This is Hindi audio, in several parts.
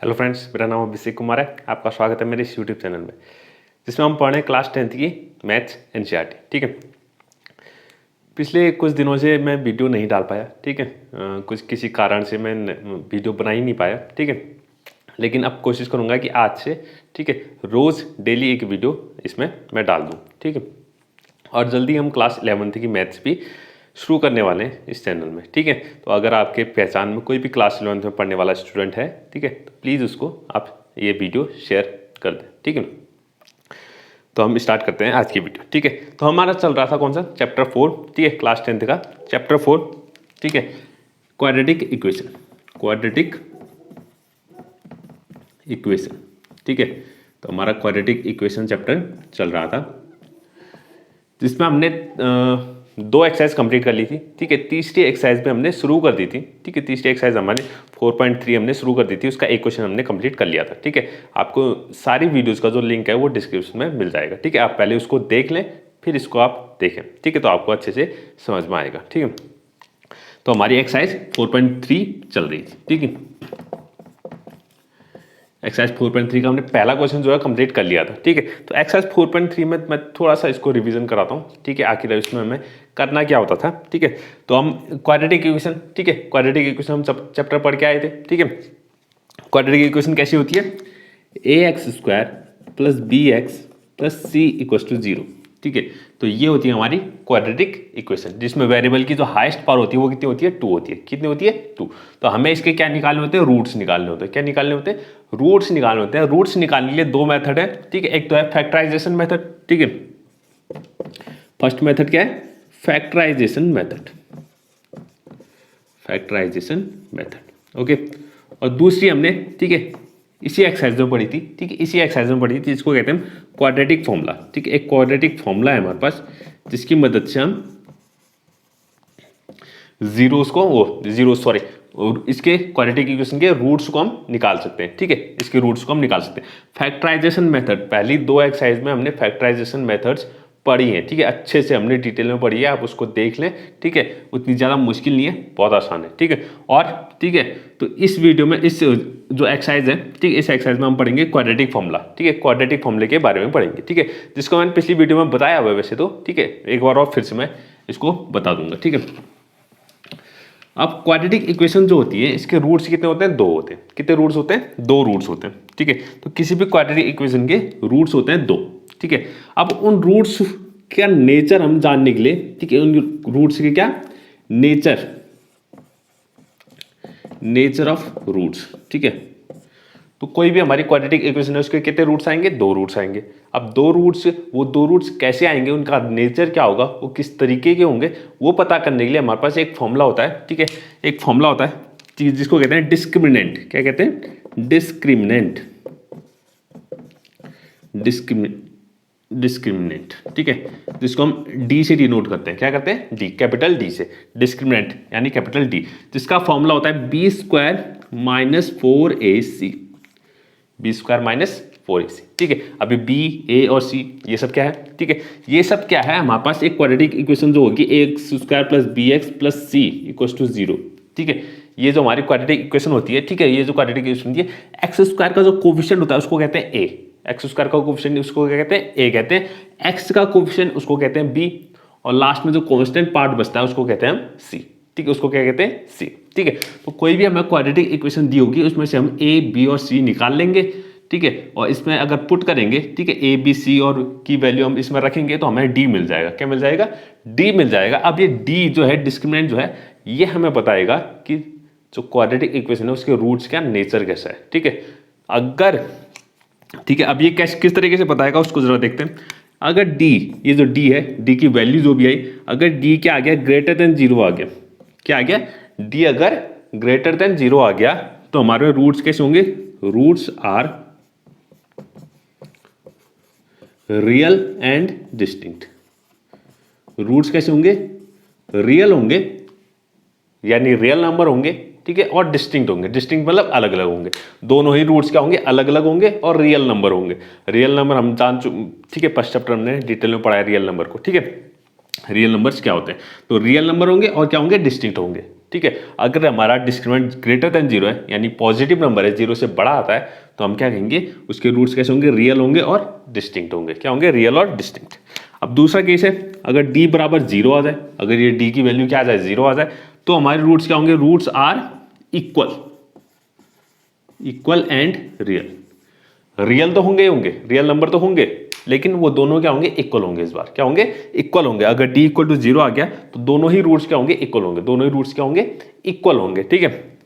हेलो फ्रेंड्स, मेरा नाम अभिषेक कुमार है। आपका स्वागत है मेरे इस यूट्यूब चैनल में, जिसमें हम पढ़ रहे हैं क्लास 10th की मैथ्स एनसीईआरटी। ठीक है, पिछले कुछ दिनों से मैं वीडियो नहीं डाल पाया। ठीक है, कुछ किसी कारण से मैं वीडियो बना ही नहीं पाया। ठीक है, लेकिन अब कोशिश करूँगा कि आज से, ठीक है, रोज़ डेली एक वीडियो इसमें मैं डाल दूँ। ठीक है, और जल्दी हम क्लास 11th की मैथ्स भी शुरू करने वाले हैं इस चैनल में। ठीक है, तो अगर आपके पहचान में कोई भी क्लास 11th में पढ़ने वाला स्टूडेंट है, ठीक है, तो प्लीज़ उसको आप ये वीडियो शेयर कर दें। ठीक है, तो हम स्टार्ट करते हैं आज की वीडियो। ठीक है, तो हमारा चल रहा था कौन सा, चैप्टर 4। ठीक है, क्लास 10th का चैप्टर 4। ठीक है, क्वाड्रेटिक इक्वेशन, क्वाड्रेटिक इक्वेशन। ठीक है, तो हमारा क्वाड्रेटिक इक्वेशन चैप्टर चल रहा था, जिसमें हमने 2 एक्सरसाइज कंप्लीट कर ली थी। ठीक है, तीसरी एक्सरसाइज में हमने शुरू कर दी थी। ठीक है, तीसरी एक्सरसाइज हमारी 4.3 हमने शुरू कर दी थी, उसका एक क्वेश्चन हमने कंप्लीट कर लिया था। ठीक है, आपको सारी वीडियोस का जो लिंक है वो डिस्क्रिप्शन में मिल जाएगा। ठीक है, आप पहले उसको देख लें, फिर इसको आप देखें। ठीक है, तो आपको अच्छे से समझ में आएगा। ठीक है, तो हमारी एक्सरसाइज 4.3 चल रही थी। ठीक है, एक्सरसाइज 4.3 का हमने पहला क्वेश्चन जो है कंप्लीट कर लिया था। ठीक है, तो एक्सरसाइज 4.3 में मैं थोड़ा सा इसको रिवीजन कराता हूँ। ठीक है, आखिर इसमें हमें करना क्या होता था। ठीक है, तो हम क्वाड्रेटिक इक्वेशन, ठीक है, क्वाड्रेटिक इक्वेशन हम चैप्टर पढ़ के आए थे। ठीक है, क्वाड्रेटिक इक्वेशन कैसी होती है, ax² plus bx plus c equals to 0। ठीक है, तो ये होती है हमारी क्वाड्रेटिक इक्वेशन, जिसमें वेरिएबल की जो हाईएस्ट पावर होती है वो कितनी होती है, 2 होती है। कितनी होती है, 2। तो हमें इसके क्या निकालने होते हैं, रूट्स निकालने होते हैं। क्या निकालने होते हैं, रूट्स निकालने होते हैं। रूट्स निकालने के लिए 2 मेथड है। ठीक है, एक तो है फैक्टराइजेशन मेथड। ठीक है, फर्स्ट मेथड क्या है, factorisation method, factorisation method. Okay, और दूसरी हमने, ठीक है, इसी एक्सरसाइज में पढ़ी थी। ठीक है, इसी एक्सरसाइज में पढ़ी थी, इसको कहते हैं क्वाड्रेटिक फॉर्मूला। ठीक है, एक क्वाड्रेटिक फॉर्मूला है हमारे पास, जिसकी मदद से हम इसके क्वाड्रेटिक इक्वेशन के रूट्स को हम निकाल सकते हैं। ठीक है, इसके रूट्स को हम निकाल सकते हैं। फैक्टराइजेशन मेथड, पहली 2 एक्सरसाइज में हमने फैक्टराइजेशन मेथड्स पढ़ी है। ठीक है, अच्छे से हमने डिटेल में पढ़ी है, आप उसको देख लें। ठीक है, उतनी ज़्यादा मुश्किल नहीं है, बहुत आसान है। ठीक है, और ठीक है, तो इस वीडियो में इस जो एक्सरसाइज है, ठीक है, इस एक्सरसाइज में हम पढ़ेंगे क्वाड्रेटिक फॉर्मूला। ठीक है, क्वाड्रेटिक फॉर्मूले के बारे में पढ़ेंगे। ठीक है, जिसको मैंने पिछली वीडियो में बताया हुआ है वैसे तो। ठीक है, एक बार और फिर से मैं इसको बता दूंगा। ठीक है, अब क्वाड्रेटिक इक्वेशन जो होती है, इसके रूट्स कितने होते हैं, 2 होते हैं। कितने रूट्स होते हैं, 2 रूट्स होते हैं। ठीक है, तो किसी भी क्वाड्रेटिक इक्वेशन के रूट्स होते हैं 2। ठीक है, अब उन रूट्स का नेचर हम जानने के लिए, ठीक है, उन रूट्स के क्या नेचर, नेचर ऑफ रूट्स। ठीक है, तो कोई भी हमारी क्वाड्रेटिक इक्वेशन है, उसके कितने रूट्स आएंगे, 2 रूट्स आएंगे। अब 2 रूट्स, वो 2 रूट्स कैसे आएंगे, उनका नेचर क्या होगा, वो किस तरीके के होंगे, वो पता करने के लिए हमारे पास एक फॉर्मूला होता है। ठीक है, एक फॉर्मूला होता है जिसको कहते हैं डिस्क्रिमिनेंट। क्या कहते हैं, डिस्क्रिमिनेंट, डिस्क्रिमिनेंट। ठीक है, जिसको हम डी से डिनोट करते हैं। क्या करते हैं, डी, कैपिटल डी से, डिस्क्रिमिनेंट यानी कैपिटल डी, जिसका फॉर्मूला होता है b² minus 4ac, b² minus 4ac। ठीक है, अभी b, a और c ये सब क्या है, ठीक है, ये सब क्या है, हमारे पास एक क्वाड्रेटिक इक्वेशन जो होगी ax² plus bx plus c equals to 0। ठीक है, ये जो हमारी क्वाड्रेटिक इक्वेशन होती है, ठीक है, ये जो क्वाड्रेटिक इक्वेशन होती है, x² का जो कोफिशिएंट होता है उसको कहते हैं a, x² का कोफिशिएंट उसको क्या कहते हैं, a कहते हैं, x का कोफिशिएंट उसको कहते हैं b, और लास्ट में जो कांस्टेंट पार्ट बचता है उसको कहते हैं हम c। ठीक है, उसको क्या कहते हैं, c। ठीक है, तो कोई भी हमें क्वाड्रेटिक इक्वेशन दी होगी, उसमें से हम a, b और c निकाल लेंगे। ठीक है, और इसमें अगर पुट करेंगे, ठीक है, a, b, c और की वैल्यू हम इसमें रखेंगे तो हमें d मिल जाएगा। क्या मिल जाएगा, d मिल जाएगा। अब ये d जो है, डिस्क्रिमिनेंट जो है, ये हमें बताएगा कि जो क्वाड्रेटिक इक्वेशन है उसके रूट्स का नेचर कैसा है। ठीक है, अगर, ठीक है, अब ये किस तरीके से बताएगा उसको जरा देखते हैं। अगर d, ये जो d है, d की वैल्यू जो भी आई, अगर d क्या आ गया, ग्रेटर देन 0 आ गया, क्या आ गया, d अगर ग्रेटर देन 0 आ गया, तो हमारे रूट्स कैसे होंगे, roots are real and distinct. Roots कैसे होंगे, रियल होंगे, यानी रियल नंबर होंगे। ठीक है, और डिस्टिंक्ट होंगे। डिस्टिंक्ट मतलब अलग अलग होंगे। दोनों ही रूट्स क्या होंगे, अलग अलग होंगे, और रियल नंबर होंगे। रियल नंबर हम जान चुके, ठीक है, फर्स्ट चैप्टर हमने डिटेल में पढ़ा है रियल नंबर को। ठीक है, रियल नंबर्स क्या होते हैं? तो रियल नंबर होंगे और क्या होंगे? डिस्टिंक्ट होंगे। ठीक है, अगर हमारा डिस्क्रिमिनेंट ग्रेटर देन 0 है यानी पॉजिटिव नंबर है, 0 से बड़ा आता है, तो हम क्या कहेंगे? उसके रूट्स कैसे होंगे? रियल होंगे और डिस्टिंक्ट होंगे। क्या होंगे? रियल और डिस्टिंक्ट। अब दूसरा केस है, अगर d बराबर 0 आ जाए, अगर ये d की वैल्यू क्या आ जाए? 0 आ जाए, तो हमारे रूट्स क्या होंगे? Roots are equal and real. Real तो होंगे ही होंगे, रियल नंबर तो होंगे, लेकिन वो दोनों क्या होंगे? इक्वल होंगे। इस बार क्या होंगे? इक्वल होंगे। अगर d इक्वल टू 0 आ गया तो दोनों ही रूट्स क्या होंगे? इक्वल होंगे। दोनों ही रूट्स क्या होंगे? इक्वल होंगे। ठीक है,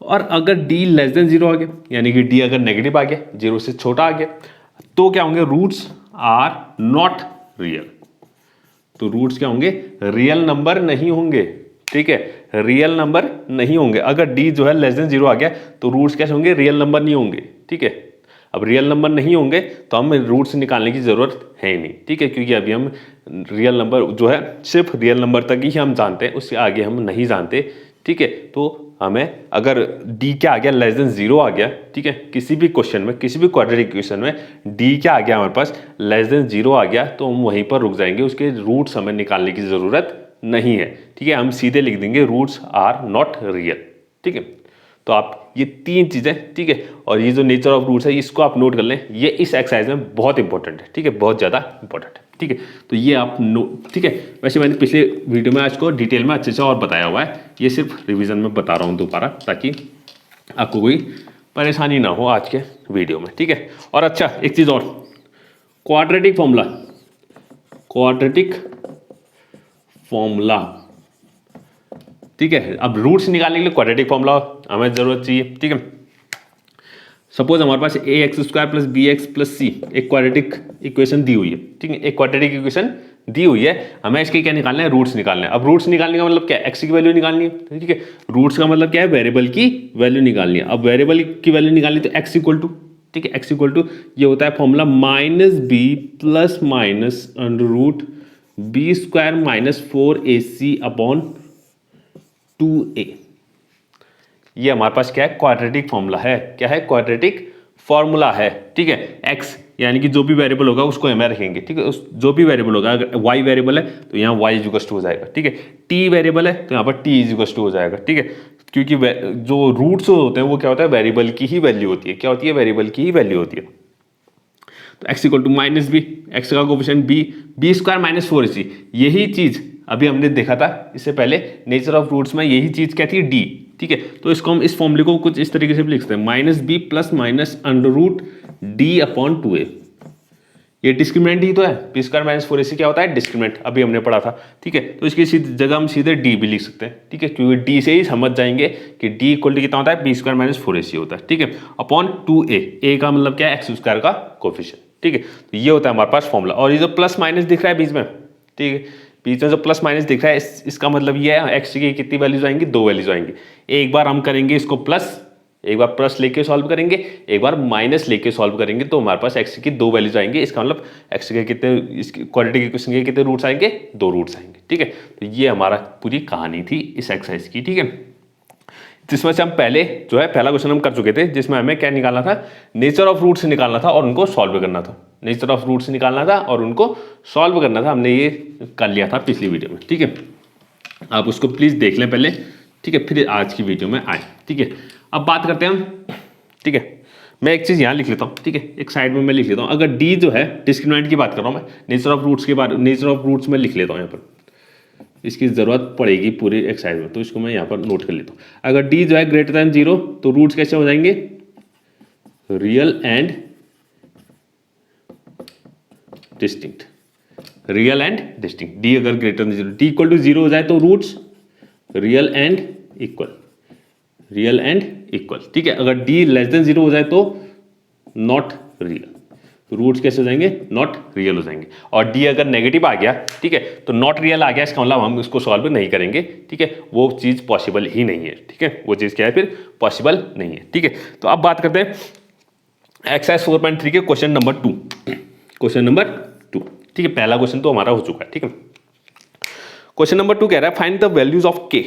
और अगर d लेस देन 0 आ गया, यानी कि d अगर नेगेटिव आ गया, 0 से छोटा आ गया, तो क्या होंगे? Roots are not real. तो रूट्स क्या होंगे? रियल नंबर नहीं होंगे। ठीक है, रियल नंबर नहीं होंगे। अगर d जो है लेस देन 0 आ गया तो रूट्स कैसे होंगे? रियल नंबर नहीं होंगे। ठीक है, अब रियल नंबर नहीं होंगे तो हम रूट्स निकालने की जरूरत है ही नहीं। ठीक है, क्योंकि अभी हम रियल नंबर जो है सिर्फ रियल नंबर तक ही हम जानते हैं, उससे आगे हम नहीं जानते। ठीक है, तो हमें अगर d क्या आ गया? लेस देन 0 आ गया, ठीक है, किसी भी क्वेश्चन में, किसी भी क्वाड्रेटिक इक्वेशन में d क्या आ गया हमारे पास? लेस देन 0 आ गया, तो हम वहीं पर रुक जाएंगे, उसके रूट्स हमें निकालने की जरूरत नहीं है। ठीक है, हम सीधे लिख देंगे रूट्स आर नॉट रियल। ठीक है, तो आप ये तीन चीजें, ठीक है, और ये जो नेचर ऑफ रूट्स है इसको आप नोट कर लें, ये इस एक्सरसाइज में बहुत इंपॉर्टेंट है। ठीक है, बहुत ज़्यादा इंपॉर्टेंट है। ठीक है, तो ये आप नोट, ठीक है, वैसे मैंने पिछले वीडियो में आज को डिटेल में अच्छे से और बताया हुआ है, ये सिर्फ रिवीजन में बता रहा हूँ दोबारा, ताकि आपको कोई परेशानी ना हो आज के वीडियो में। ठीक है, और अच्छा एक चीज़ और, क्वाड्रेटिक फॉर्मूला, ठीक है, अब रूट्स निकालने के लिए क्वाड्रेटिक फॉर्मूला हमें जरूरत चाहिए। ठीक है, सपोज हमारे पास ax² plus bx plus c एक क्वाड्रेटिक इक्वेशन दी हुई है। ठीक है, एक क्वाड्रेटिक इक्वेशन दी हुई है, हमें इसके क्या निकालना है? रूट्स निकालना है। अब रूट्स निकालने का मतलब क्या है? x की वैल्यू निकालनी है। ठीक है, रूट्स का मतलब क्या है? वेरिएबल की वैल्यू निकालनी है। अब वेरिएबल की वैल्यू निकालनी तो x इक्वल टू, ठीक है, x इक्वल टू ये होता है formula -b plus minus √b² minus 4ac upon 2a। ये हमारे पास क्या है? क्वाड्रेटिक फॉर्मूला है। क्या है? क्वाड्रेटिक फॉर्मूला है। ठीक है, x यानी कि जो भी वेरिएबल होगा उसको हमें रखेंगे। ठीक है, उस जो भी वेरिएबल होगा, अगर y वेरिएबल है तो यहाँ y इक्वल टू हो जाएगा। ठीक है, t वेरिएबल है तो यहाँ पर t इक्वल टू हो जाएगा। ठीक है, क्योंकि जो रूट्स होते हैं वो क्या होता है? वेरिएबल की ही वैल्यू होती है। क्या होती है? वेरिएबल की ही वैल्यू होती है। तो x equal to -b, x का कोफिशिएंट b² माइनस 4ac, यही चीज अभी हमने देखा था इससे पहले नेचर ऑफ रूट्स में, यही चीज क्या थी? d। ठीक है, तो इसको हम इस फॉर्मूले को कुछ इस तरीके से भी लिख सकते हैं, -b plus minus √d upon 2a। ये डिस्क्रिमिनेंट ही तो है, b² माइनस 4ac क्या होता है? डिस्क्रिमिनेंट, अभी हमने पढ़ा था। ठीक है, तो इसकी जगह हम सीधे d भी लिख सकते हैं। ठीक है, क्योंकि d से ही समझ जाएंगे कि d इक्वल टू कितना होता है? b² माइनस 4ac होता है। ठीक है, अपॉन 2a, a का मतलब क्या है? x² का कोफिशिएंट। ठीक है, तो ये होता है हमारे पास फॉर्मूला। और ये जो प्लस माइनस दिख रहा है बीच में, ठीक है, बीच में जो प्लस माइनस दिख रहा है, इसका मतलब ये है x की कितनी वैल्यूज आएंगी? 2 वैल्यूज आएंगी। एक बार हम करेंगे इसको प्लस, एक बार प्लस लेके सॉल्व करेंगे, एक बार माइनस लेके सॉल्व करेंगे, तो हमारे पास x की 2 वैल्यूज आएंगी। इसका मतलब x के कितने, इसकी क्वाड्रेटिक इक्वेशन के कितने रूट्स आएंगे? 2 रूट्स आएंगे। ठीक है, तो ये हमारा पूरी कहानी थी इस एक्सरसाइज की। ठीक है, जिसमें से हम पहले जो है पहला क्वेश्चन हम कर चुके थे, जिसमें हमें क्या निकालना था? नेचर ऑफ रूट्स निकालना था और उनको सॉल्व करना था। नेचर ऑफ रूट्स निकालना था और उनको सॉल्व करना था, हमने ये कर लिया था पिछली वीडियो में। ठीक है, आप उसको प्लीज देख लें पहले। ठीक है, फिर आज की वीडियो में आए। ठीक है, अब बात करते हैं हम। ठीक है, मैं एक चीज़ यहाँ लिख लेता हूँ। ठीक है, एक साइड में मैं लिख लेता हूँ। अगर डी जो है डिस्क्रिमिनेंट की बात कर रहा हूँ मैं, नेचर ऑफ रूट्स के बारे, नेचर ऑफ रूट्स में लिख लेता हूँ यहाँ पर, इसकी ज़रूरत पड़ेगी पूरी एक्सरसाइज में, तो इसको मैं यहाँ पर नोट कर लेता हूँ। अगर d जो है ग्रेटर देन 0 तो रूट्स कैसे हो जाएंगे? Real and distinct. Real and distinct, d अगर greater than 0, d equal to 0 हो जाए तो roots real and equal, real and equal. ठीक है, अगर d लेस देन 0 हो जाए तो नॉट रियल, तो रूट्स कैसे हो जाएंगे? नॉट रियल हो जाएंगे। और d अगर नेगेटिव आ गया, ठीक है, तो नॉट रियल आ गया, इसका मतलब हम इसको सॉल्व नहीं करेंगे। ठीक है, वो चीज़ पॉसिबल ही नहीं है। ठीक है, वो चीज़ क्या है? फिर पॉसिबल नहीं है। ठीक है, तो अब बात करते हैं एक्सरसाइज 4.3 के क्वेश्चन नंबर 2। क्वेश्चन नंबर 2, ठीक है, पहला क्वेश्चन तो हमारा हो चुका है। ठीक है, क्वेश्चन नंबर 2 कह रहा है find the values of k।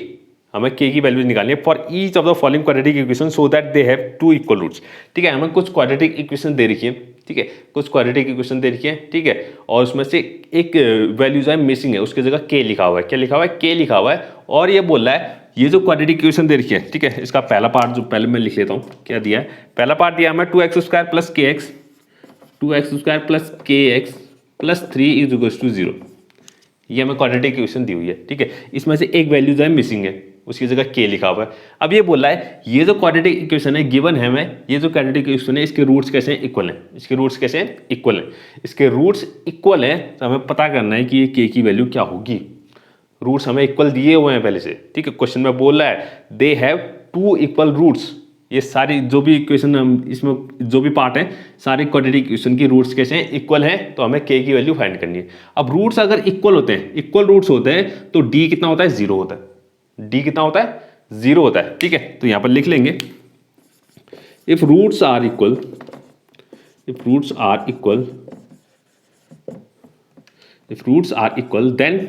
हमें के की वैल्यूज निकालनी है for each of the following quadratic equation so that they have two equal roots. ठीक है, हमें कुछ क्वाड्रेटिक इक्वेशन दे रखी है, ठीक है, कुछ क्वाड्रेटिक इक्वेशन दे रखी है, ठीक है, और उसमें से एक वैल्यू जो है मिसिंग है, उसकी जगह के लिखा हुआ है, क्या लिखा हुआ है, के लिखा हुआ है, और ये बोल रहा है ये जो क्वाड्रेटिक इक्वेशन दे रखी है, ठीक है, इसका पहला पार्ट जो पहले मैं लिख लेता हूँ, क्या दिया है, पहला पार्ट दिया हमें 2x² plus k x, 2x² plus k x plus 3 is equals to 0। ये हमें क्वाड्रेटिक इक्वेशन दी हुई है, ठीक है, इसमें से एक वैल्यू जो है मिसिंग है, उसकी जगह के लिखा हुआ है। अब ये बोल रहा है ये जो क्वाड्रेटिक इक्वेशन है गिवन है हमें, ये जो क्वाड्रेटिक इक्वेशन है इसके रूट्स कैसे हैं, इक्वल हैं, इसके रूट्स कैसे हैं, इक्वल हैं, इसके रूट्स इक्वल हैं, तो हमें पता करना है कि ये के की वैल्यू क्या होगी। रूट्स हमें इक्वल दिए हुए हैं पहले से, ठीक है, क्वेश्चन में बोल रहा है they have two equal roots. ये सारी जो भी इक्वेशन हम इसमें जो भी पार्ट है सारे क्वाड्रेटिक इक्वेशन की रूट्स कैसे हैं, इक्वल हैं, तो हमें के की वैल्यू फाइंड करनी है। अब रूट्स अगर इक्वल होते हैं, इक्वल रूट्स होते हैं, तो डी कितना होता है, 0 होता है, डी कितना होता है, 0 होता है, ठीक है, तो यहां पर लिख लेंगे if roots are equal, if roots are equal, if roots are equal then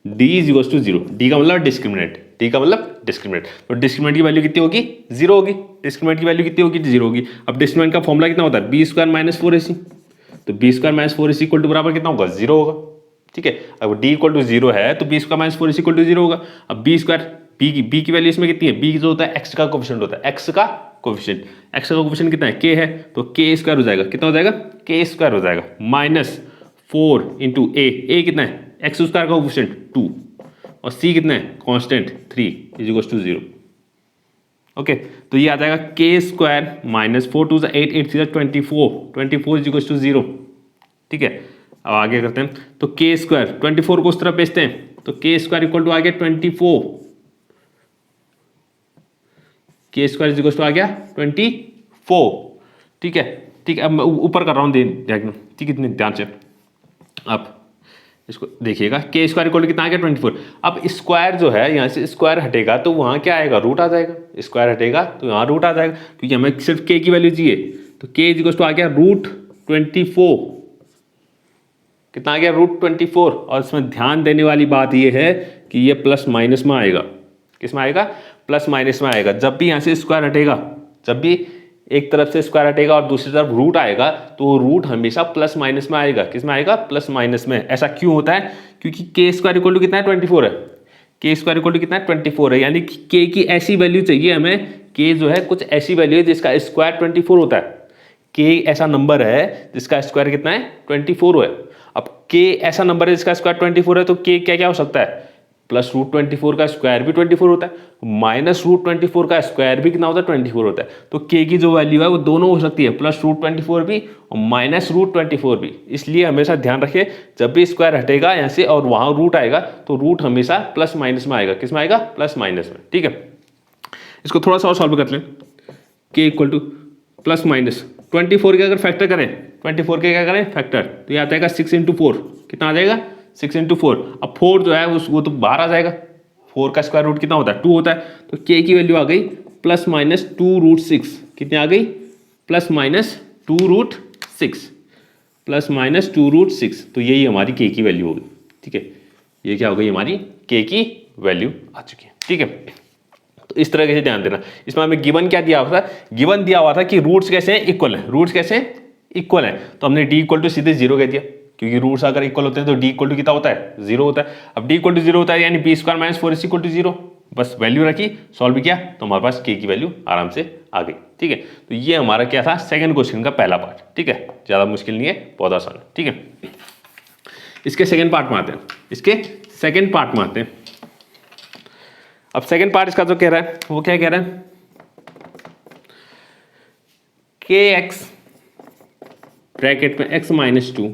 D is equal to 0। D का मतलब डिस्क्रिमिनेंट, डी का मतलब डिस्क्रिमिनेंट, तो डिस्क्रिमिनेंट की वैल्यू कितनी होगी, 0 होगी, डिस्क्रिमिनेंट की वैल्यू कितनी होगी, 0 होगी। अब डिस्क्रिमिनेंट का फॉर्मूला कितना होता है, b² माइनस 4ac, तो b² minus 4ac equal to बराबर कितना होगा, 0 होगा, ठीक है। अब d इक्वल टू 0 है तो b² minus 4ac equal to 0 होगा। अब b की वैल्यू इसमें कितनी है, b जो होता है x का कोफिशिएंट होता है, x का कोफिशिएंट, x का कोफिशिएंट कितना है, k है, तो k² हो जाएगा, कितना हो जाएगा, k² हो जाएगा, माइनस 4 इंटू a कितना है, x² का कोफिशिएंट 2 और c कितना है, constant 3 is equal to 0। Okay, तो ये आ जाएगा k² minus 4 2 8 8 3 24 is equal to 0, ठीक है। अब आगे करते हैं, तो k² 24 को उस तरफ भेजते हैं, तो k² इक्वल टू आ गया 24, k² इज इक्वल टू आ गया 24, ठीक है, ठीक है। अब मैं ऊपर कर रहा हूँ ठीक है, ध्यान से अब इसको देखिएगा, के स्क्वायर इक्वल कितना आ गया 24। अब स्क्वायर जो है यहाँ से स्क्वायर हटेगा तो वहाँ क्या आएगा, रूट आ जाएगा, स्क्वायर हटेगा तो यहाँ रूट आ जाएगा, क्योंकि हमें सिर्फ के की वैल्यू चाहिए, तो के इज इक्वल टू आ गया रूट 24, कितना आ गया, रूट 24। और इसमें ध्यान देने वाली बात यह है कि ये प्लस माइनस में आएगा, किस में आएगा, प्लस माइनस में आएगा। जब भी यहाँ से स्क्वायर हटेगा, जब भी एक तरफ से स्क्वायर हटेगा और दूसरी तरफ रूट आएगा, तो रूट हमेशा प्लस माइनस में आएगा, किस में आएगा, प्लस माइनस में। ऐसा क्यों होता है, क्योंकि के स्क्वायर इक्वल टू कितना है, 24 है, के स्क्वायर इक्वल टू कितना है, 24 है, यानी कि के की ऐसी वैल्यू चाहिए हमें, के जो है कुछ ऐसी वैल्यू है जिसका स्क्वायर 24 होता है, के ऐसा नंबर है जिसका स्क्वायर कितना है, 24 है। अब के ऐसा नंबर है जिसका स्क्वायर 24 है, तो के क्या क्या हो सकता है, प्लस रूट 24 का स्क्वायर भी 24 होता है, माइनस रूट 24 का स्क्वायर भी कितना होता है, 24 होता है। तो के की जो वैल्यू है वो दोनों हो सकती है, प्लस रूट 24 भी और माइनस रूट 24 भी। इसलिए हमेशा ध्यान रखिए, जब भी स्क्वायर हटेगा यहाँ से और वहाँ रूट आएगा, तो रूट हमेशा प्लस माइनस में आएगा, किस में आएगा, प्लस माइनस में, ठीक है। इसको थोड़ा सा और सॉल्व कर लें, के इक्वल टू प्लस माइनस 24 के अगर फैक्टर करें, 24 के क्या करें फैक्टर, तो ये आ जाएगा 6 इंटू 4, कितना आ जाएगा, 6 इंटू 4। अब 4 जो है वो तो बाहर आ जाएगा, 4 का स्क्वायर रूट कितना होता है, 2 होता है, तो के की वैल्यू आ गई प्लस माइनस 2 रूट 6, कितनी आ गई, plus minus 2 root 6, plus minus 2 root 6, तो यही हमारी के की वैल्यू होगी, ठीक है। ये क्या हो गई, हमारी के की वैल्यू आ चुकी है, ठीक है। तो इस तरह से ध्यान देना। इसमें हमें गिवन क्या दिया हुआ था, गिवन दिया हुआ था कि रूट्स कैसे हैं, इक्वल है, रूट्स कैसे इक्वल है, तो हमने डी इक्वल टू सीधे 0 कह दिया, क्योंकि रूट्स अगर इक्वल होते हैं तो डी इक्वल टू कितना होता है, 0 होता है। अब डी इक्वल टू 0 होता है यानी b² minus 4ac equal to 0, बस वैल्यू रखी, सॉल्व किया, तो हमारे पास के की वैल्यू आराम से आ गई, ठीक है। तो ये हमारा क्या था, सेकंड क्वेश्चन का पहला पार्ट, ठीक है, ज़्यादा मुश्किल नहीं है, बहुत आसान है, ठीक है। इसके सेकेंड पार्ट में आते हैं, इसके सेकेंड पार्ट में आते हैं। अब सेकेंड पार्ट इसका जो कह रहा है वो क्या कह रहा है, के एक्स ब्रैकेट में x माइनस 2,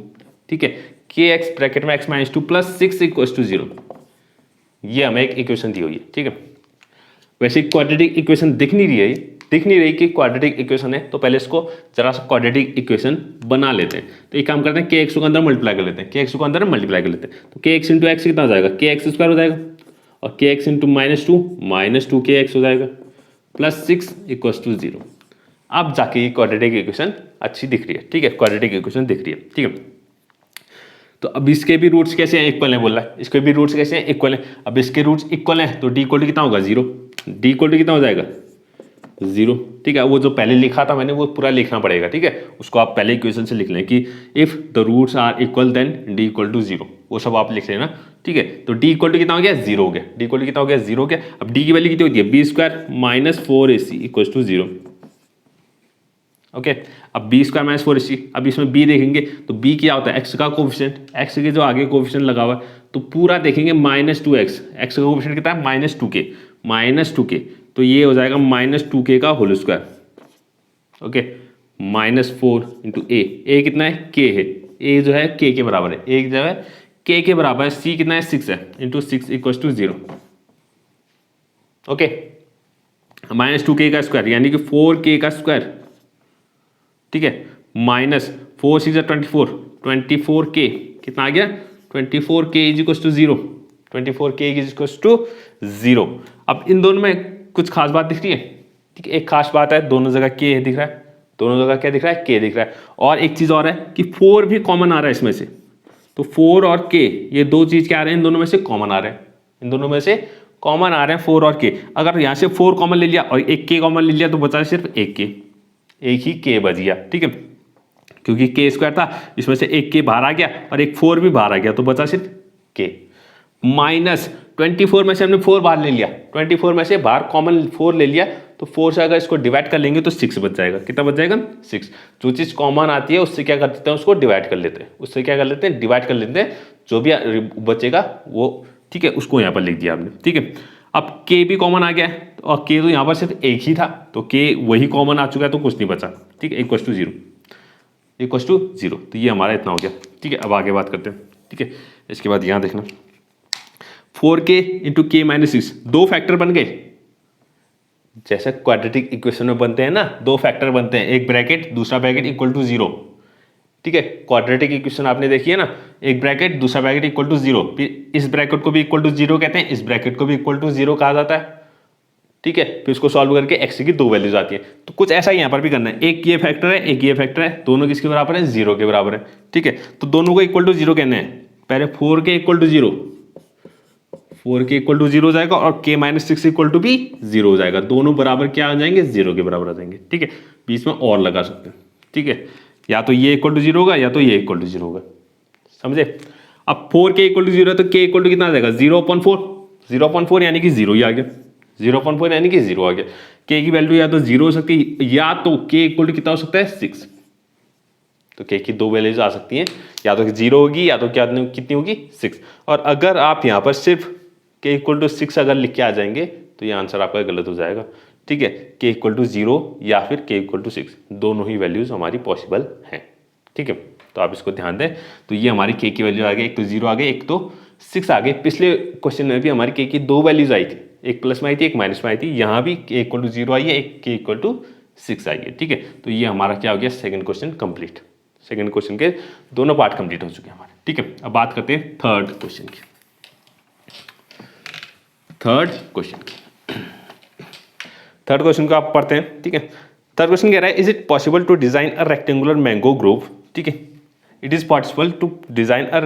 ठीक है, के एक्स ब्रैकेट में x minus 2 plus 6 equal to 0, ये हमें एक इक्वेशन दी हुई है, ठीक है। वैसे क्वाड्रेटिक इक्वेशन दिख नहीं रही कि क्वाड्रेटिक इक्वेशन है, तो पहले इसको जरा सा क्वाड्रेटिक इक्वेशन बना लेते हैं। तो एक काम करते हैं, के एक्स को अंदर मल्टीप्लाई कर लेते हैं, के एक्स को अंदर मल्टीप्लाई कर लेते हैं, तो के एक्स इंटू एक्स कितना हो जाएगा, के एक्स स्क्वायर हो जाएगा, और के एक्स इंटू माइनस टू के एक्स हो जाएगा, प्लस 6 इक्वल टू 0। अब जाके ये क्वाड्रेटिक इक्वेशन अच्छी दिख रही है, ठीक है, क्वाड्रेटिक इक्वेशन दिख रही है, ठीक है। तो अब इसके भी रूट्स कैसे हैं, इक्वल है बोल रहा है, इसके भी रूट्स कैसे हैं, इक्वल है। अब इसके रूट्स इक्वल हैं तो डी इक्वल टू कितना होगा, 0। डी इक्वल टू कितना हो जाएगा, 0। ठीक है, वो जो पहले लिखा था मैंने वो पूरा लिखना पड़ेगा। ठीक है, उसको आप पहले इक्वेशन से लिख लें कि if the roots are equal then D equal to 0, वो सब आप लिख लेना। ठीक है, तो डी इक्वल टू कितना हो गया, 0 हो गया। डी इक्वल टू कितना हो गया, 0 हो गया। अब डी की वैल्यू कितनी होती है, B square minus 4ac equal to 0। Okay, अब बी स्क्वायर माइनस 4ac, अब इसमें बी देखेंगे तो बी क्या होता है, एक्स का कोफिशिएंट, एक्स के जो आगे कोफिशिएंट लगा हुआ है तो पूरा देखेंगे -2x, एक्स का कोफिशिएंट कितना है, -2k, -2k, तो ये हो जाएगा -2k का होल स्क्वायर। ओके, -4 इंटू ए कितना है, k है, ए जो है k के बराबर है, एक जो है k के बराबर है, c कितना है 6 है, into 6 equal to 0। Okay, -2k का स्क्वायर यानी कि 4k का स्क्वायर। ठीक है, -4 6 24, 24k कितना आ गया, 24k is equal to 0, 24k is equal to 0। अब इन दोनों में कुछ खास बात दिख रही है। ठीक है, एक खास बात है, दोनों जगह k दिख रहा है, दोनों जगह क्या दिख रहा है, k दिख रहा है। और एक चीज और है कि 4 भी कॉमन आ रहा है इसमें से, तो 4 और k ये दो चीज क्या आ रहे हैं, इन दोनों में से कॉमन आ रहे हैं, इन दोनों में से कॉमन आ रहे हैं 4 और k। अगर यहाँ से 4 कॉमन ले लिया और एक k कॉमन ले लिया तो बचा सिर्फ एक k, एक ही k बच गया। ठीक है, क्योंकि k स्क्वायर था, इसमें से एक k बाहर आ गया और एक 4 भी बाहर आ गया तो बचा सिर्फ k। -24 में से हमने 4 बाहर ले लिया, 24 में से बाहर कॉमन 4 ले लिया, तो 4 से अगर इसको डिवाइड कर लेंगे तो 6 बच जाएगा। कितना बच जाएगा, 6। जो चीज़ कॉमन आती है उससे क्या कर देते हैं, उसको डिवाइड कर लेते हैं, उससे क्या कर लेते हैं, डिवाइड कर लेते हैं, जो भी बचेगा वो। ठीक है, उसको यहाँ पर लिख दिया आपने। ठीक है, अब k भी कॉमन आ गया है और k तो यहाँ पर सिर्फ एक ही था, तो k वही कॉमन आ चुका है तो कुछ नहीं बचा। ठीक है, इक्वल टू 0, इक्वल टू 0, तो ये हमारा इतना हो गया। ठीक है, अब आगे बात करते हैं। ठीक है, इसके बाद यहाँ देखना 4k इंटू k माइनस 6, दो फैक्टर बन गए, जैसे क्वाड्रेटिक इक्वेशन में बनते हैं ना, दो फैक्टर बनते हैं, एक ब्रैकेट दूसरा ब्रैकेट इक्वल टू 0। ठीक है, क्वाड्रेटिक इक्वेशन आपने देखी है ना, एक ब्रैकेट दूसरा ब्रैकेट इक्वल टू 0, फिर इस ब्रैकेट को भी इक्वल टू 0 कहते हैं, इस ब्रैकेट को भी इक्वल टू 0 कहा जाता है। ठीक है, फिर इसको सॉल्व करके x की दो वैल्यूज आती है, तो कुछ ऐसा ही यहाँ पर भी करना है, एक ये फैक्टर है एक ये फैक्टर है, दोनों किसके बराबर है, 0 के बराबर है। ठीक है, तो दोनों को इक्वल टू 0 कहना है, पहले 4k equal to 0, 4k equal to 0 हो जाएगा और k माइनस 6 इक्वल टू भी 0 हो जाएगा, दोनों बराबर क्या आ जाएंगे, 0 के बराबर आ जाएंगे। ठीक है, बीच में और लगा सकते हैं। ठीक है, या तो ये इक्वल टू 0 होगा या तो ये इक्वल टू 0 होगा, समझे। अब 4k इक्वल टू 0 है तो k इक्वल टू कितना आ जाएगा, 0/4, 0/4 यानी कि 0 ही आ गया, 0/4 यानी कि 0 आ गया। k की वैल्यू या तो 0 हो सकती है या तो k इक्वल टू कितना हो सकता है, 6। तो k की दो वैल्यूज आ सकती हैं, या तो 0 होगी या तो क्या कितनी होगी, 6। और अगर आप यहाँ पर सिर्फ k इक्वल टू 6 अगर लिख के आ जाएंगे तो ये आंसर आपका गलत हो जाएगा। ठीक है, k इक्वल टू 0 या फिर k इक्वल टू 6, दोनों ही वैल्यूज हमारी पॉसिबल हैं। ठीक है, तो आप इसको ध्यान दें। तो ये हमारी k की वैल्यू आ गई, एक तो 0 आ गई, एक तो 6 आ गई। पिछले क्वेश्चन में भी हमारी k की दो वैल्यूज आई थी, एक प्लस में आई थी एक माइनस में आई थी, यहाँ भी k इक्वल टू 0 आई है, एक k इक्वल टू 6 आई है। ठीक है, तो ये हमारा क्या हो गया, second question complete, second question के दोनों पार्ट कंप्लीट हो चुके हैं हमारे। ठीक है, अब बात करते हैं थर्ड क्वेश्चन की। थर्ड क्वेश्चन को आप पढ़ते हैं। ठीक है, थर्ड क्वेश्चन कह रहा है, is it possible to design a rectangular mango grove. ठीक है, it is possible to design a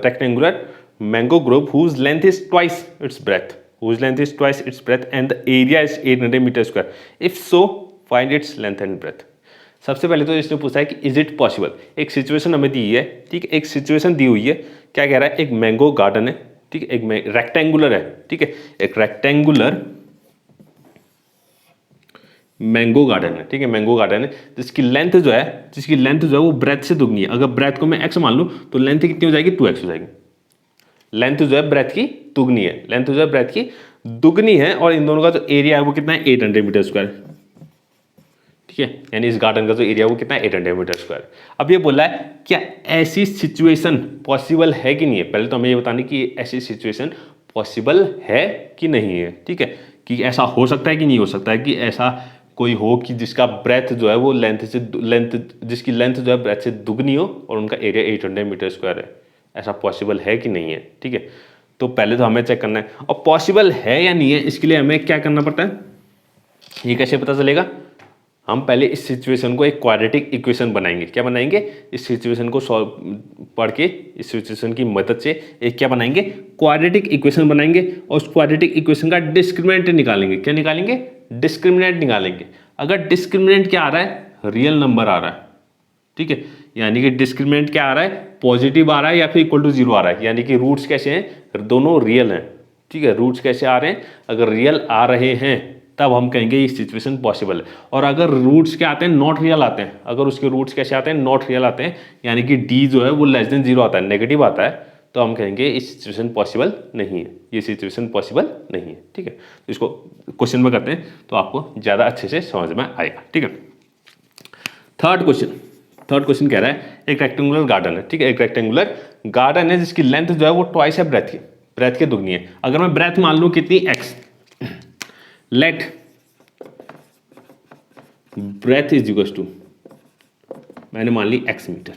rectangular mango grove whose length is twice its breadth, whose length is twice its breadth and the area is 800 meter square, if so find its length and breadth. सबसे पहले तो इसने पूछा है कि इज इट पॉसिबल, एक सिचुएशन हमें दी है। ठीक है, एक सिचुएशन दी हुई है, क्या कह रहा है, एक मैंगो गार्डन है। ठीक है, एक रेक्टेंगुलर है। ठीक है, एक रेक्टेंगुलर मैंगो गार्डन है। ठीक है, मैंगो गार्डन है जिसकी लेंथ जो है वो ब्रेथ से दुगनी है। अगर ब्रेथ को मैं x मान लूं तो लेंथ कितनी हो जाएगी, 2x हो जाएगी। लेंथ जो है ब्रेथ की दुगनी है, लेंथ जो है ब्रेथ की दुगनी है, और इन दोनों का जो एरिया है वो कितना है, 800 मीटर स्क्वायर। ठीक है, यानी इस गार्डन का जो एरिया वो कितना है, 800 मीटर स्क्वायर। अब ये बोला है क्या ऐसी सिचुएशन पॉसिबल है कि नहीं है। पहले तो हमें ये बताने की ऐसी सिचुएशन पॉसिबल है कि नहीं है। ठीक है, कि ऐसा हो सकता है कि नहीं हो सकता है, कि ऐसा कोई हो कि जिसका ब्रेथ जो है वो जिसकी लेंथ जो है ब्रेथ से दुगनी हो और उनका एरिया 800 मीटर स्क्वायर है, ऐसा पॉसिबल है कि नहीं है। ठीक है, तो पहले तो हमें चेक करना है, और पॉसिबल है या नहीं है इसके लिए हमें क्या करना पड़ता है, ये कैसे पता चलेगा, हम पहले इस सिचुएशन को एक क्वाड्रेटिक इक्वेशन बनाएंगे। क्या बनाएंगे? इस सिचुएशन को सॉल्व पढ़ के इस सिचुएशन की मदद से एक क्या बनाएंगे? क्वाड्रेटिक इक्वेशन बनाएंगे और उस क्वाड्रेटिक इक्वेशन का डिस्क्रिमिनेंट निकालेंगे। क्या निकालेंगे? डिस्क्रिमिनेंट निकालेंगे। अगर डिस्क्रिमिनेंट क्या आ रहा है? रियल नंबर आ रहा है, ठीक है, यानी कि डिस्क्रिमिनेंट क्या आ रहा है? पॉजिटिव आ रहा है या फिर इक्वल टू 0 आ रहा है, यानी कि रूट्स कैसे हैं? दोनों रियल हैं, ठीक है। रूट्स कैसे आ रहे हैं? अगर रियल आ रहे हैं तब हम कहेंगे ये सिचुएशन पॉसिबल है। और अगर रूट्स क्या आते हैं? नॉट रियल आते हैं। अगर उसके रूट्स कैसे आते हैं? नॉट रियल आते हैं, यानी कि डी जो है वो लेस देन 0 आता है, नेगेटिव आता है, तो हम कहेंगे ये सिचुएशन पॉसिबल नहीं है, ये सिचुएशन पॉसिबल नहीं है, ठीक है। तो इसको क्वेश्चन में करते हैं तो आपको ज़्यादा अच्छे से समझ में आएगा, ठीक है। थर्ड क्वेश्चन कह रहा है एक रेक्टेंगुलर गार्डन है, ठीक है, एक रेक्टेंगुलर गार्डन है जिसकी लेंथ जो है वो ट्वाइस है ब्रेथ के दुगनी है। अगर मैं ब्रेथ मान लूं कितनी? x, let breadth is equal to, मैंने मान ली x मीटर,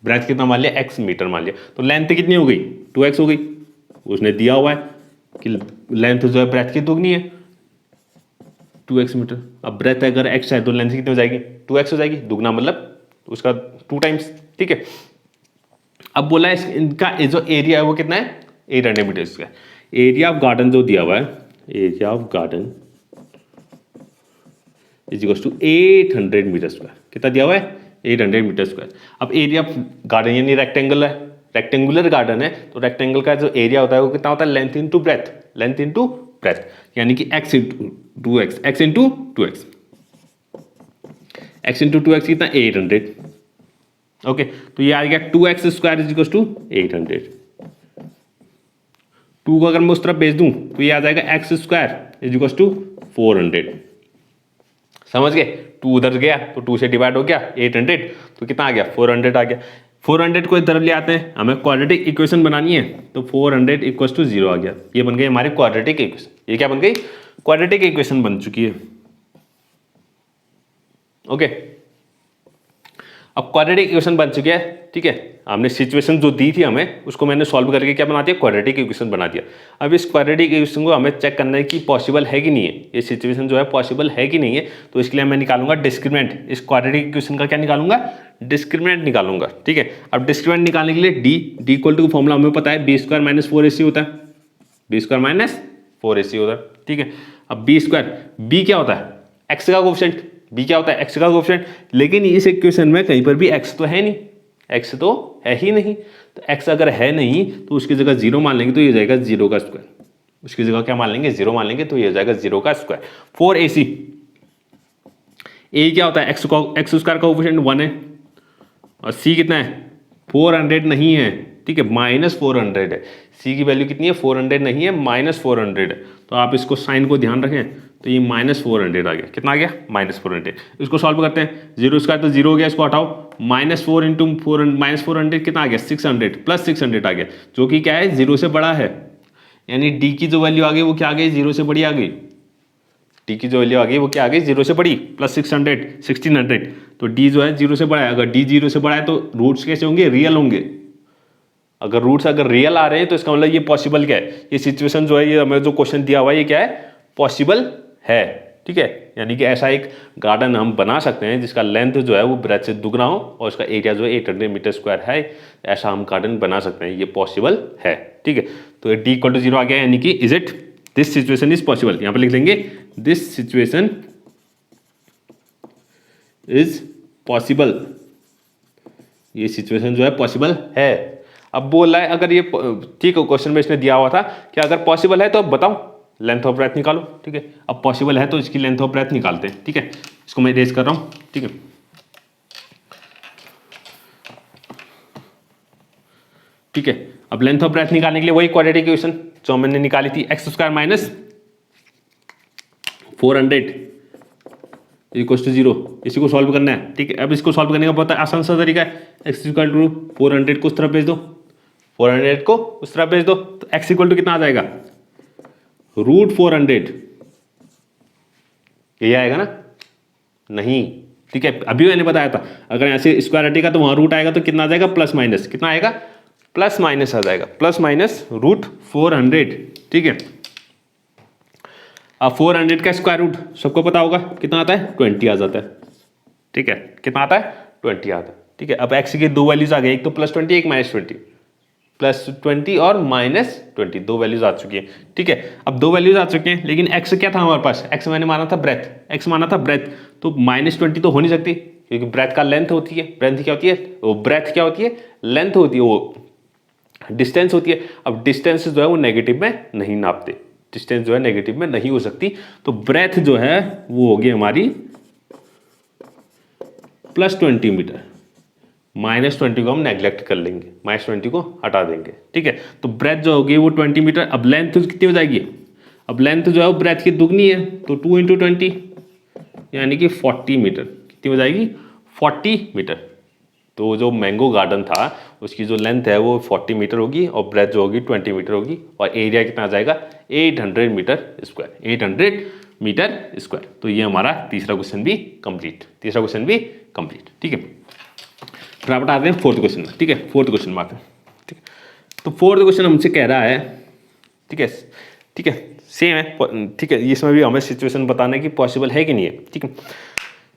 ब्रेथ कितना मान लिया? x मीटर मान लिया, तो लेंथ कितनी हो गई? 2x हो गई। उसने दिया हुआ है कि लेंथ जो है ब्रेथ की दुगनी है, 2x मीटर। अब ब्रेथ अगर x है तो लेंथ कितनी हो जाएगी? 2x हो जाएगी, दुगना मतलब उसका 2 टाइम्स, ठीक है। अब बोला है इनका जो एरिया है वो कितना है? 800 meter square. Area of garden जो दिया हुआ है, area of garden is equal to 800 meter square. कितना दिया हुआ है? 800 मीटर स्क्वायर। अब एरिया ऑफ गार्डन यानी रेक्टेंगल है, रेक्टेंगुलर गार्डन है, तो रेक्टेंगल का जो एरिया होता है वो कितना होता है? Length into breadth, length into breadth, यानी कि x into 2x, x into 2x, x into 2x कितना? 800, ओके। तो ये आ गया 2x square is equal to 800। 2 को अगर मैं उस तरफ भेज दूं तो ये आ जाएगा x square is equal to 400। समझ गए? 2 उधर गया तो 2 से डिवाइड हो गया 800, तो कितना आ गया? 400 आ गया। 400 को इधर ले आते हैं, हमें क्वाड्रेटिक इक्वेशन बनानी है, तो 400 इक्वल टू 0 आ गया। ये बन गई हमारी क्वाड्रेटिक इक्वेशन। ये क्या बन गई? क्वाड्रेटिक इक्वेशन बन चुकी है, ओके। अब क्वाड्रेटिक इक्वेशन बन चुकी है, ठीक है। हमने सिचुएशन जो दी थी हमें उसको मैंने सॉल्व करके क्या बना दिया? क्वाड्रेटिक इक्वेशन बना दिया। अब इस क्वाड्रेटिक इक्वेशन को हमें चेक करना है कि पॉसिबल है कि नहीं है, ये सिचुएशन जो है पॉसिबल है कि नहीं है। तो इसके लिए मैं निकालूंगा डिस्क्रिमिनेंट। इस क्वाड्रेटिक इक्वेशन का क्या निकालूंगा? डिस्क्रिमिनेंट निकालूंगा, ठीक है। अब डिस्क्रिमिनेंट निकालने के लिए डी इक्वल टू फॉर्मूला हमें पता है, बी स्क्वायर माइनस 4ac होता है, बी स्क्वायर माइनस 4ac होता है, ठीक है। अब बी स्क्वायर, बी क्या होता है? एक्स का कोएफिशिएंट, बी क्या होता है? एक्स का कोएफिशिएंट। लेकिन इस इक्वेशन में कहीं पर भी एक्स तो है नहीं, एक्स तो है ही नहीं, तो एक्स अगर है नहीं तो उसकी जगह 0 मान लेंगे तो ये जाएगा 0 का स्क्वायर। उसकी जगह क्या मान लेंगे? 0 मान लेंगे तो ये जाएगा 0 का स्क्वायर। 4ac, ए क्या होता है? एक्स स्क्वायर का कोएफिशिएंट 1 है, और सी कितना है? 400 नहीं है, ठीक है, माइनस 400 है। सी की वैल्यू कितनी है? 400 नहीं है, माइनस 400 है। तो आप इसको साइन को ध्यान रखें, तो ये माइनस 400 आ गया। कितना आ गया? माइनस 400। इसको सॉल्व करते हैं, 0 स्क्वायर तो 0 हो गया, इसको हटाओ, माइनस 4 इंटू 4 माइनस 400 कितना आ गया? 600 प्लस 600 आ गया, जो कि क्या है? 0 से बड़ा है, यानी डी की जो वैल्यू आ गई वो क्या आ गई? 0 से बड़ी आ गई। डी की जो वैल्यू आ गई वो क्या आ गई? 0 से बड़ी, प्लस 600 1600, तो डी जो है 0 से बड़ा है। अगर डी 0 से बड़ा है तो रूट्स कैसे होंगे? रियल होंगे। अगर रूट्स अगर रियल आ रहे हैं तो इसका मतलब ये पॉसिबल क्या है? ये सिचुएशन जो है, ये हमें जो क्वेश्चन दिया हुआ है, ये क्या है? पॉसिबल है, ठीक है। यानी कि ऐसा एक गार्डन हम बना सकते हैं जिसका लेंथ जो है वो ब्रेथ से दुगना हो और उसका एरिया जो है 800 मीटर स्क्वायर है। ऐसा हम गार्डन बना सकते हैं, ये पॉसिबल है, ठीक है। तो डी इक्वल टू 0 आ गया, यानी कि is it this situation is possible. यहां पर लिख देंगे दिस सिचुएशन इज पॉसिबल, ये सिचुएशन जो है पॉसिबल है। अब बोल रहा है अगर ये ठीक है, क्वेश्चन में इसने दिया हुआ था कि अगर पॉसिबल है तो अब बताओ लेंथ ऑफ ब्रेथ निकालो, ठीक है। अब पॉसिबल है तो इसकी लेंथ ऑफ ब्रेथ निकालते हैं, ठीक है। इसको मैं इरेज कर रहा हूं, ठीक है। ठीक है, अब लेंथ ऑफ ब्रेथ निकालने के लिए वही क्वाड्रेटिक इक्वेशन जो मैंने निकाली थी, x square minus 400 equal to 0, इसी को सॉल्व करना है, ठीक है। अब इसको सॉल्व करने का बहुत आसान सा तरीका है, एक्स इक्वल टू 400 को उस तरफ भेज दो, 400 को उस तरफ भेज दो, तो एक्स इक्वल टू कितना आ जाएगा? √400, ये आएगा ना? नहीं, ठीक है, अभी मैंने बताया था अगर ऐसे स्क्वायर हटेगा तो वहां रूट आएगा तो कितना आ जाएगा? प्लस माइनस, कितना आएगा? प्लस माइनस आ जाएगा, प्लस माइनस √400, ठीक है। अब 400 का स्क्वायर रूट सबको पता होगा कितना आता है? 20 आ जाता है, ठीक है, कितना आता है 20 आता है। ठीक है, अब x की दो वैल्यूज आ गई, एक तो +20 एक -20, +20 और -20 दो वैल्यूज आ चुकी है। ठीक है, अब दो वैल्यूज आ चुके हैं, लेकिन x क्या था हमारे पास, x मैंने माना था ब्रेथ, x माना था ब्रेथ, तो -20 तो हो नहीं सकती क्योंकि ब्रेथ का लेंथ होती है, ब्रेथ क्या होती है, वो ब्रेथ क्या होती है, लेंथ होती है, वो डिस्टेंस होती है। अब डिस्टेंस जो है वो नेगेटिव में नहीं नापते, डिस्टेंस जो है नेगेटिव में नहीं हो सकती, तो ब्रेथ जो है वो होगी हमारी +20 मीटर। -20 को हम नेग्लेक्ट कर लेंगे, -20 को हटा देंगे। ठीक है, तो ब्रेथ जो होगी वो 20 मीटर। अब लेंथ कितनी हो जाएगी, अब लेंथ जो है वो ब्रेथ की दुगनी है, तो 2 × 20 यानी कि 40 मीटर। कितनी हो जाएगी 40 मीटर। तो जो मैंगो गार्डन था उसकी जो लेंथ है वो 40 मीटर होगी और ब्रेथ जो होगी 20 मीटर होगी, और एरिया कितना आ जाएगा 800 मीटर स्क्वायर, 800 मीटर स्क्वायर। तो ये हमारा तीसरा क्वेश्चन भी कंप्लीट, तीसरा क्वेश्चन भी कंप्लीट। ठीक है, फिर आप आते हैं फोर्थ क्वेश्चन में। ठीक है, फोर्थ क्वेश्चन में आते हैं। ठीक है, तो फोर्थ क्वेश्चन हमसे कह रहा है, ठीक है, ठीक है, सेम है। ठीक है, इसमें भी हमें सिचुएशन बताना है कि पॉसिबल है कि नहीं है। ठीक है,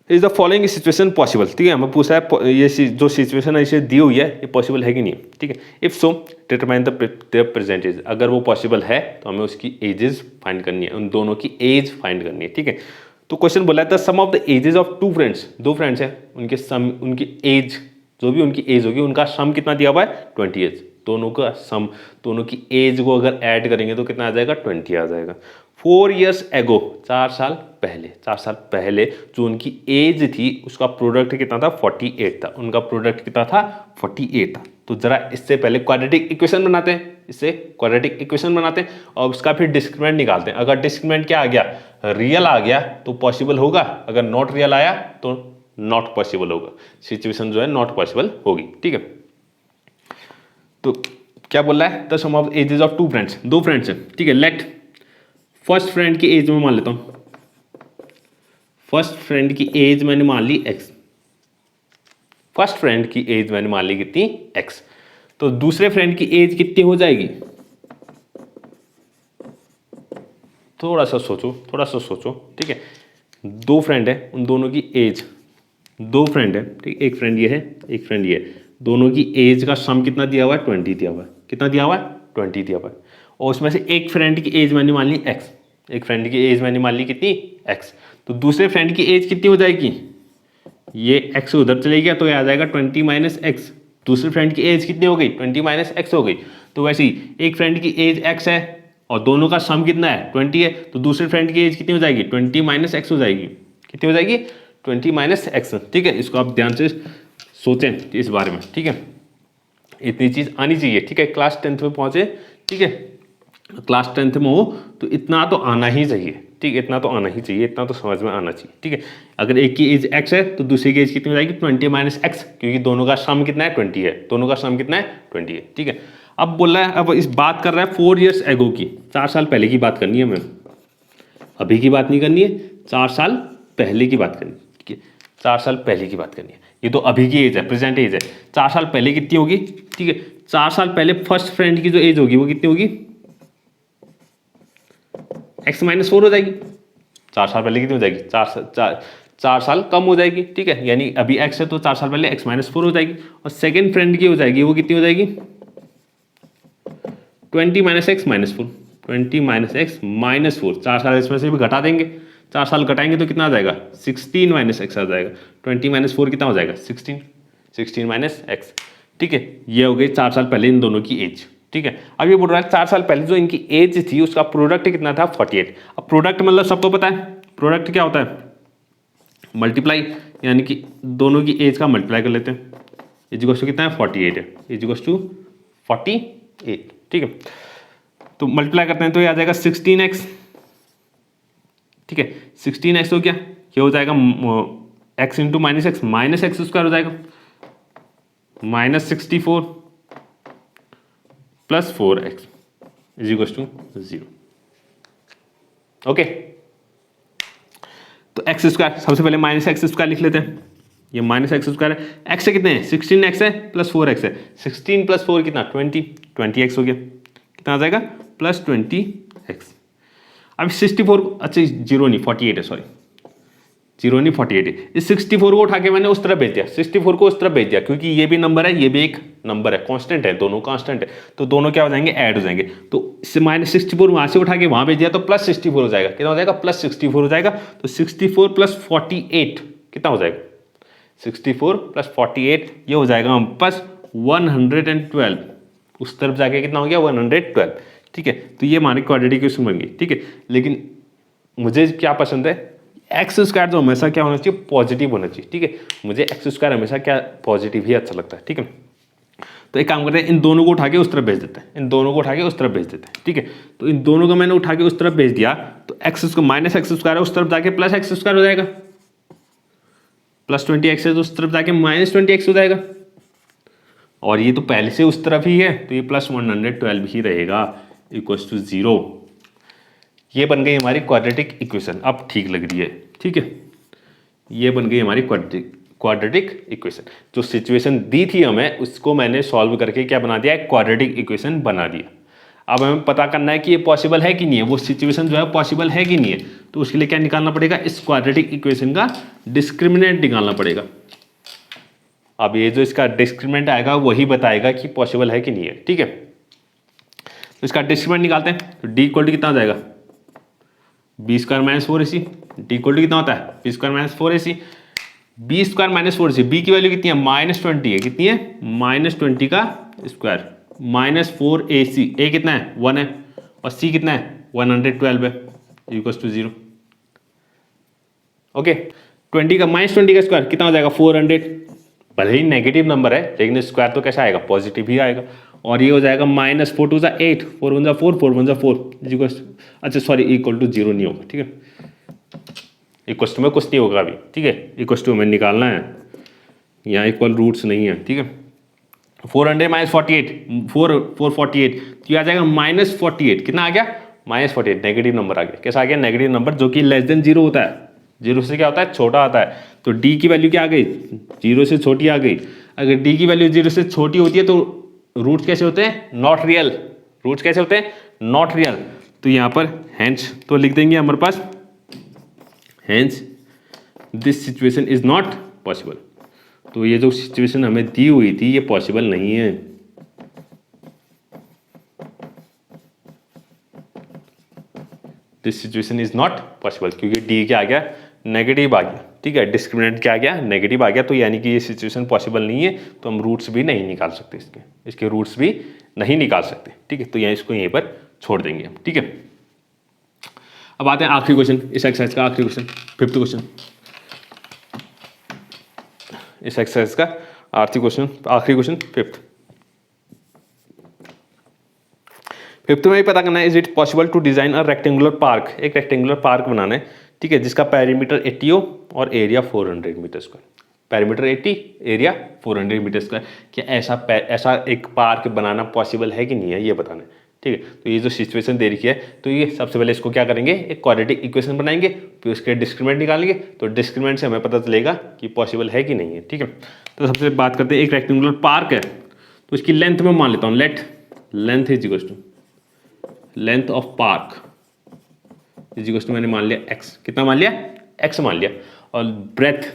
is the following situation possible. ठीक है, हमें पूछा है ये जो सिचुएशन है इसे दी हुई है ये पॉसिबल है कि नहीं है। ठीक है, if so determine the present age. अगर वो पॉसिबल है तो हमें उसकी एजेस फाइंड करनी है, उन दोनों की एज फाइंड करनी है। ठीक है, तो क्वेश्चन बोला है the sum of the ages of two friends, दो फ्रेंड्स हैं, उनके सम, उनकी एज, जो भी उनकी एज होगी उनका सम कितना दिया हुआ है 20 एज। दोनों का सम, दोनों की एज को अगर ऐड करेंगे तो कितना आ जाएगा 20 आ जाएगा। 4 years ago, 4 साल पहले, 4 साल पहले जो उनकी एज थी उसका प्रोडक्ट कितना था 48 था, उनका प्रोडक्ट कितना था 48 था। तो जरा इससे पहले क्वाड्रेटिक इक्वेशन बनाते हैं, इससे क्वाड्रेटिक इक्वेशन बनाते हैं और उसका फिर डिस्क्रिमिनेंट निकालते हैं। अगर डिस्क्रिमिनेंट क्या आ गया, रियल आ गया तो पॉसिबल होगा, अगर नॉट रियल आया तो नॉट पॉसिबल होगा, सिचुएशन जो है नॉट पॉसिबल होगी। ठीक है, तो क्या बोल रहा है the sum of ages of two friends, दो फ्रेंड्स हैं। ठीक है, लेट फर्स्ट फ्रेंड की एज में मान लेता हूं, फर्स्ट फ्रेंड की एज मैंने मान ली x, फर्स्ट फ्रेंड की एज मैंने मान ली कितनी x, तो दूसरे फ्रेंड की एज कितनी हो जाएगी, थोड़ा सा सोचो, थोड़ा सा सोचो। ठीक है, दो फ्रेंड है, उन दोनों की एज, दो फ्रेंड है, ठीक, एक फ्रेंड ये है, एक फ्रेंड ये है, दोनों की एज का सम कितना दिया हुआ है 20 दिया हुआ है, कितना दिया हुआ है 20 दिया हुआ है, और उसमें से एक फ्रेंड की एज मैंने मान ली x, एक फ्रेंड की एज मैंने मान ली कितनी x, तो दूसरे फ्रेंड की एज कितनी हो जाएगी, ये x उधर चले गया तो ये आ जाएगा 20 - x, दूसरे फ्रेंड की एज कितनी हो गई 20 - x हो गई। तो वैसे ही एक फ्रेंड की एज x है और दोनों का सम कितना है 20 है, तो दूसरे फ्रेंड की एज कितनी हो जाएगी 20 - x हो जाएगी, कितनी हो जाएगी 20 - x। ठीक है, इसको आप ध्यान से सोचें इस बारे में। ठीक है, इतनी चीज आनी चाहिए। ठीक है, क्लास 10th में पहुंचे, ठीक है, क्लास 10th में हो तो इतना तो आना ही चाहिए। ठीक है, इतना तो आना ही चाहिए, इतना तो समझ में आना चाहिए। ठीक है, अगर एक की एज x है तो दूसरी की एज कितनी हो जाएगी 20 - x, क्योंकि दोनों का सम कितना है 20 है, दोनों का सम कितना है 20 है। ठीक है, अब बोल रहा है, अब इस बात कर रहा है 4 years ago की, 4 साल पहले की बात करनी है हमें, अभी की बात नहीं करनी है, 4 साल पहले की बात करनी है। ठीक है, 4 साल पहले की बात करनी है, ये तो अभी की एज है, प्रेजेंट एज है। 4 साल पहले कितनी होगी, ठीक है, 4 साल पहले फर्स्ट फ्रेंड की जो एज होगी वो कितनी होगी x - 4 हो जाएगी। 4 साल पहले कितनी हो जाएगी 4 साल कम हो जाएगी। ठीक है, यानी अभी x है तो 4 साल पहले x - 4 हो जाएगी, और सेकेंड फ्रेंड की हो जाएगी वो कितनी हो जाएगी 20 - x - 4, 20 - x - 4, 4 साल इसमें से भी घटा देंगे, 4 साल घटाएंगे तो कितना आ जाएगा 16 - x आ जाएगा, 20 - 4 कितना हो जाएगा 16, 16 - x। ठीक है, ये हो गई 4 साल पहले इन दोनों की एज। ठीक है, अब ये बोल रहा है 4 साल पहले जो इनकी एज थी उसका प्रोडक्ट कितना था 48। अब प्रोडक्ट मतलब सबको पता है प्रोडक्ट क्या होता है, मल्टीप्लाई, यानी कि दोनों की एज का मल्टीप्लाई कर लेते हैं, इज कितना है 48 है, इज 48। ठीक है, तो मल्टीप्लाई करते हैं तो ये आ जाएगा 16x। ठीक है, 16x हो गया, ये हो जाएगा x × -x हो जाएगा, -64 + 4x = 0। ओके, तो x स्क्वायर, सबसे पहले -x स्क्वायर लिख लेते हैं, ये -x स्क्वायर है, x से कितने हैं 16x है + 4x है, 16 + 4 कितना 20x हो गया, कितना आ जाएगा +20x। अब 64, अच्छा 0 नहीं 48 है, सॉरी 0 नहीं 48 है। इस 64 को उठा के मैंने उस तरफ भेज दिया, 64 को उस तरफ भेज दिया, क्योंकि ये भी नंबर है ये भी एक नंबर है, कांस्टेंट है, दोनों कांस्टेंट है, तो दोनों क्या हो जाएंगे, ऐड हो जाएंगे। तो इससे -64 वहां से उठा के वहां भेज दिया तो +64 हो जाएगा। कितना हो जाएगा, +64 हो जाएगा। तो 64 + 48 कितना हो जाएगा, 64 + 48 ये हो जाएगा हम पास 112। उस तरफ जाके कितना हो गया, 112। ठीक है, तो ये हमारी क्वाड्रेटिक इक्वेशन बन गई। ठीक है, लेकिन मुझे क्या पसंद है, एक्स स्क्वायर तो हमेशा क्या होना चाहिए, पॉजिटिव होना चाहिए। ठीक है, मुझे एक्स स्क्वायर हमेशा क्या, पॉजिटिव ही अच्छा लगता है। ठीक है, तो एक काम करते हैं, इन दोनों को उठा के उस तरफ भेज देते हैं, इन दोनों को उठा के उस तरफ भेज देते हैं। ठीक है, तो इन दोनों को मैंने उठा के उस तरफ भेज दिया, तो एक्स को -x² है, उस तरफ जाके +x² हो जाएगा, +20x है तो उस तरफ जाके -20x हो जाएगा, और ये तो पहले से उस तरफ ही है, तो ये +112 ही रहेगा, = 0। ये बन गई हमारी क्वाड्रेटिक इक्वेशन। अब ठीक लग रही है। ठीक है, ये बन गई हमारी क्वाड्रेटिक इक्वेशन। जो सिचुएशन दी थी हमें, उसको मैंने सॉल्व करके क्या बना दिया, एक क्वाड्रेटिक इक्वेशन बना दिया। अब हमें पता करना है कि ये पॉसिबल है कि नहीं है, वो सिचुएशन जो है पॉसिबल है कि नहीं है। तो उसके लिए क्या निकालना पड़ेगा, इस क्वाड्रेटिक इक्वेशन का डिस्क्रिमिनेंट निकालना पड़ेगा। अब ये जो इसका डिस्क्रिमिनेंट आएगा वही बताएगा कि पॉसिबल है कि नहीं है। ठीक है, तो इसका डिस्क्रिमिनेंट निकालते हैं। तो d = कितना हो जाएगा, b² - 4ac। d = कितना होता है, b² - 4ac। b² - 4ac, b की वैल्यू कितनी है, -20 है। कितनी है, -20 का स्क्वायर, -4ac। a कितना है, 1 है, और c कितना है, 112 है, = 0। ओके, 20 का -20 का स्क्वायर कितना हो जाएगा, 400। भले ही नेगेटिव नंबर है, लेकिन स्क्वायर तो कैसा आएगा, पॉजिटिव ही आएगा। और ये हो जाएगा -4 2 8, 4 1 4, 4 1 4, अच्छा सॉरी, = 0 नहीं होगा। ठीक है, इक्वल में कुछ नहीं होगा अभी। ठीक है, इक्वल में निकालना है, यहाँ इक्वल रूट्स नहीं है। ठीक है, 400 - 48, 448, तो ये आ जाएगा -48। कितना आ गया, -48, नेगेटिव नंबर आ गया। कैसा आ गया, नेगेटिव नंबर, जो कि <0 होता है, 0 से क्या होता है, छोटा आता है। तो d की वैल्यू क्या आ गई, 0 से छोटी आ गई। अगर d की वैल्यू 0 से छोटी होती है तो रूट कैसे होते हैं, नॉट रियल। रूट्स कैसे होते हैं, नॉट रियल। तो यहाँ पर हेंस तो लिख देंगे हमारे पास, hence this situation is not possible. तो ये जो सिचुएशन हमें दी हुई थी ये पॉसिबल नहीं है। This situation is not possible, क्योंकि डी क्या आ गया, नेगेटिव आ गया। ठीक है, डिस्क्रिमिनेंट क्या आ गया, नेगेटिव आ गया। तो यानी कि ये सिचुएशन पॉसिबल नहीं है, तो हम रूट्स भी नहीं निकाल सकते, इसके रूट्स भी नहीं निकाल सकते। ठीक है, तो यहाँ इसको यहीं पर छोड़ देंगे हम। ठीक है, अब आते हैं आखिरी क्वेश्चन, इस एक्सरसाइज का आखिरी क्वेश्चन, 5th क्वेश्चन। इस एक्सरसाइज का आखिरी क्वेश्चन 5th में ही पता करना है, is it possible to design a rectangular park. एक रेक्टेंगुलर पार्क बनाना है। ठीक है, जिसका पेरीमीटर 80 हो और area 400 meter square. Perimeter 80, area 400 meter square. क्या ऐसा एक पार्क बनाना पॉसिबल है कि नहीं है, ये बताना है। ठीक है, तो ये जो सिचुएशन दे रखी है, तो ये सबसे पहले इसको क्या करेंगे, एक क्वाड्रेटिक इक्वेशन बनाएंगे, फिर उसके डिस्क्रिमिनेंट निकालेंगे। तो डिस्क्रिमिनेंट से हमें पता चलेगा कि पॉसिबल है कि नहीं है। ठीक है, तो सबसे बात करते हैं, एक रेक्टेंगुलर पार्क है, तो इसकी लेंथ में मान लेता हूँ, length is equal to length of park is equal to, मैंने मान लिया x। कितना मान लिया, x मान लिया। और breadth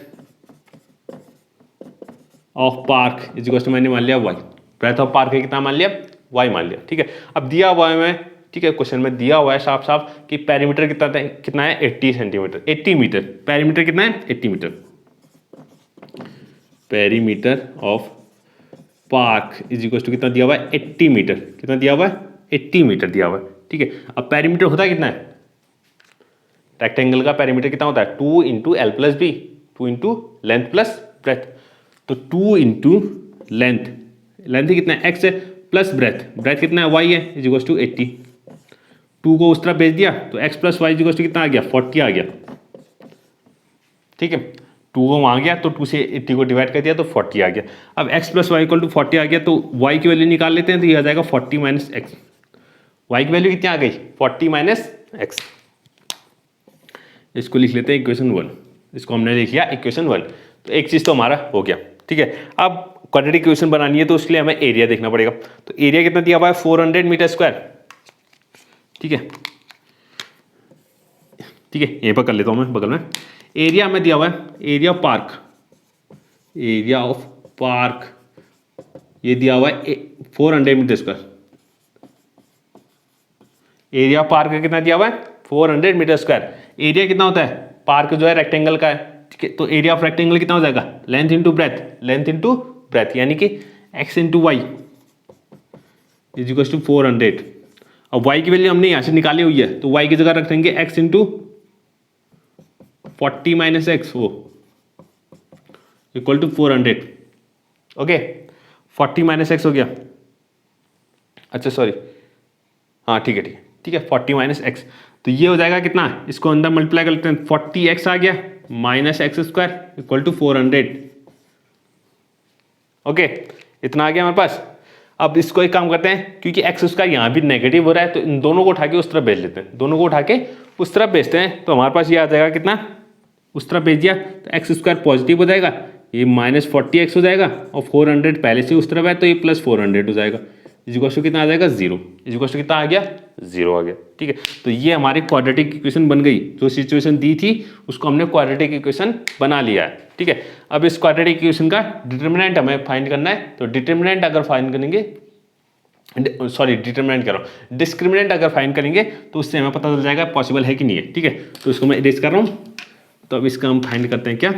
of park is equal to, मैंने मान लिया y। ब्रेथ ऑफ पार्क कितना मान लिया, y मान लिया। ठीक है, अब दिया हुआ है मैं, ठीक है, क्वेश्चन में दिया हुआ है साफ साफ कि पेरीमीटर कितना है 80 सेंटीमीटर, 80 मीटर। पेरीमीटर कितना है, 80 meter. Perimeter of park is equal to कितना दिया हुआ है, 80 मीटर। कितना दिया हुआ है, 80 मीटर दिया हुआ है। ठीक है, अब पेरीमीटर होता है कितना है, रेक्टेंगल का पेरीमीटर कितना होता है, 2 × l + b, 2 × length plus breadth. तो 2 × लेंथ ही कितना है, x है, प्लस ब्रेथ कितना है, y है, इज इक्वल टू 80। 2 को उस तरफ भेज दिया तो x + y is equal to कितना आ गया, 40 आ गया। ठीक है, 2 को वहाँ गया तो 2 से 80 को डिवाइड कर दिया तो 40 आ गया। अब x + y = 40 आ गया, तो y की वैल्यू निकाल लेते हैं, तो ये आ जाएगा 40 - x। y की वैल्यू कितनी आ गई, 40 - x। इसको लिख लेते हैं इक्वेशन 1। इसको हमने लिख लिया इक्वेशन 1। तो एक चीज़ तो हमारा हो गया। ठीक है, अब क्वाड्रेटिक इक्वेशन बनानी है तो उसके लिए हमें एरिया देखना पड़ेगा। तो एरिया कितना दिया हुआ है, 400 मीटर स्क्वायर। ठीक है, यहीं पर कर लेता हूँ मैं बगल में। एरिया हमें दिया हुआ है, एरिया ऑफ पार्क ये दिया हुआ है 400 मीटर स्क्वायर। एरिया पार्क का कितना दिया हुआ है 400 मीटर स्क्वायर। एरिया कितना होता है, पार्क जो है रेक्टेंगल का है, ठीक है, तो एरिया ऑफ रेक्टेंगल कितना हो जाएगा, लेंथ इंटू ब्रेथ, यानी कि x into y is equal to 400। अब y की वैल्यू हमने यहाँ से निकाली हुई है, तो y की जगह रख देंगे x इंटू 40 माइनस एक्स वो equal to 400। Okay 40 minus x हो गया, अच्छा सॉरी, हाँ ठीक है 40 माइनस एक्स, तो ये हो जाएगा कितना, इसको अंदर मल्टीप्लाई कर लेते हैं, 40x आ गया minus x square equal to 400। Okay इतना आ गया हमारे पास। अब इसको एक काम करते हैं, क्योंकि एक्स स्क्वायर यहाँ भी नेगेटिव हो रहा है, तो इन दोनों को उठा के उस तरफ भेज लेते हैं, दोनों को उठा के उस तरफ भेजते हैं, तो हमारे पास ये आ जाएगा कितना, उस तरफ भेज दिया तो एक्स स्क्वायर पॉजिटिव हो जाएगा, ये माइनस 40x हो जाएगा, और 400 पहले से उस तरफ है तो ये प्लस 400 हो जाएगा, इक्वल टू कितना आ जाएगा 0, इक्वल टू कितना आ गया 0 आ गया। ठीक है, तो ये हमारी क्वाड्रेटिक इक्वेशन बन गई, जो सिचुएशन दी थी उसको हमने क्वाड्रेटिक इक्वेशन बना लिया है। ठीक है, अब इस क्वाड्रेटिक इक्वेशन का डिटर्मिनेंट हमें फाइंड करना है, तो डिटर्मिनेंट अगर फाइंड करेंगे, सॉरी डिटर्मिनेंट कर रहा हूँ, डिस्क्रिमिनेंट अगर फाइंड करेंगे तो उससे हमें पता चल जाएगा पॉसिबल है कि नहीं है। ठीक है, तो इसको मैं इरेज कर रहा हूँ, तो अब इसका हम फाइंड करते हैं क्या।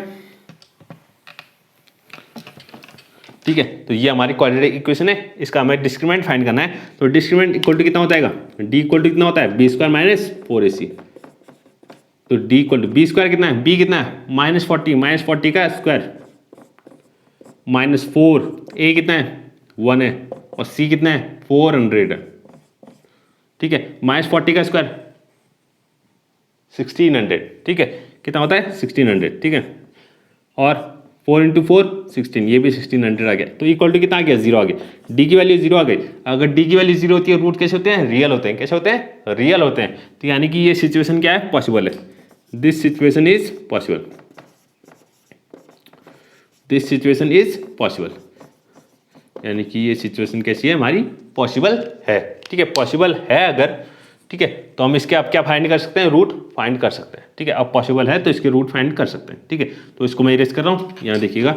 ठीक है, तो ये हमारी क्वाड्रेटिक इक्वेशन है, इसका हमें डिस्क्रिमिनेंट फाइंड करना है, तो डिस्क्रिमिनेंट इक्वल टू कितना होता है, डी इक्वल टू कितना होता है बी स्क्वायर माइनस 4ac, तो D equal to B square कितना है, बी कितना है माइनस 40 का स्क्वायर माइनस 4, ए कितना है 1 है, और सी कितना है 400 है। ठीक है, माइनस 40 का स्क्वायर 1600। ठीक है, कितना होता है 1600। ठीक है, और 4 इंटू 4 16, ये भी 1600 आ गया, तो इक्वल टू कितना आ गया 0 आ गया, डी की वैल्यू 0 आ गई। अगर डी की वैल्यू 0 होती है, रूट कैसे होते हैं, रियल होते हैं, कैसे होते हैं, रियल होते हैं, तो यानी कि ये सिचुएशन क्या है, पॉसिबल है, this situation is possible, this situation is possible, यानी कि ये सिचुएशन कैसी है हमारी, पॉसिबल है। ठीक है, पॉसिबल है अगर, ठीक है, तो हम इसके अब क्या फाइंड कर सकते हैं, रूट फाइंड कर सकते हैं। ठीक है, अब पॉसिबल है तो इसके रूट फाइंड कर सकते हैं। ठीक है, तो इसको मैं इरेज कर रहा हूँ, यहाँ देखिएगा।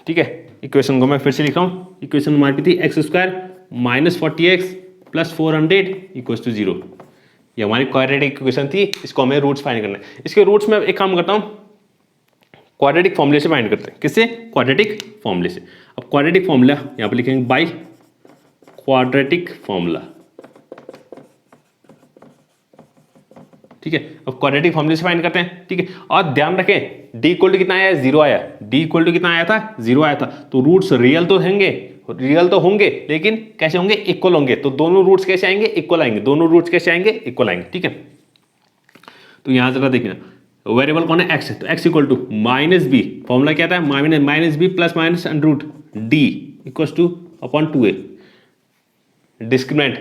ठीक है, इक्वेशन को मैं फिर से लिख रहा हूँ, इक्वेशन हमारी थी x square minus 40x plus 400 equals to 0, ये हमारी क्वाड्रेटिक इक्वेशन थी, इसको हमें रूट्स फाइंड करना है। इसके रूट्स में एक काम करता हूँ, क्वाड्रेटिक फॉर्मूले से फाइंड करते हैं, किससे, क्वाड्रेटिक फॉर्मूले से। अब क्वाड्रेटिक फॉर्मूला यहाँ पर लिखेंगे बाई क्वाड्रेटिक फॉर्मूला। ठीक है, अब क्वाड्रेटिक फॉर्मूले से फाइंड करते हैं। ठीक है, और ध्यान रखें डी इक्वल टू कितना आया, 0 आया, डी इक्वल टू कितना आया था, 0 आया था, तो रूट्स रियल तो होंगे, लेकिन कैसे होंगे, इक्वल होंगे, तो दोनों रूट्स कैसे आएंगे, इक्वल आएंगे, दोनों रूट्स कैसे आएंगे, इक्वल आएंगे। ठीक है, तो यहां जरा देखना, वेरिएबल कौन है, एक्स है, तो x equal to minus B, formula क्या था, minus B plus minus under root D equal to upon 2a, discriminant.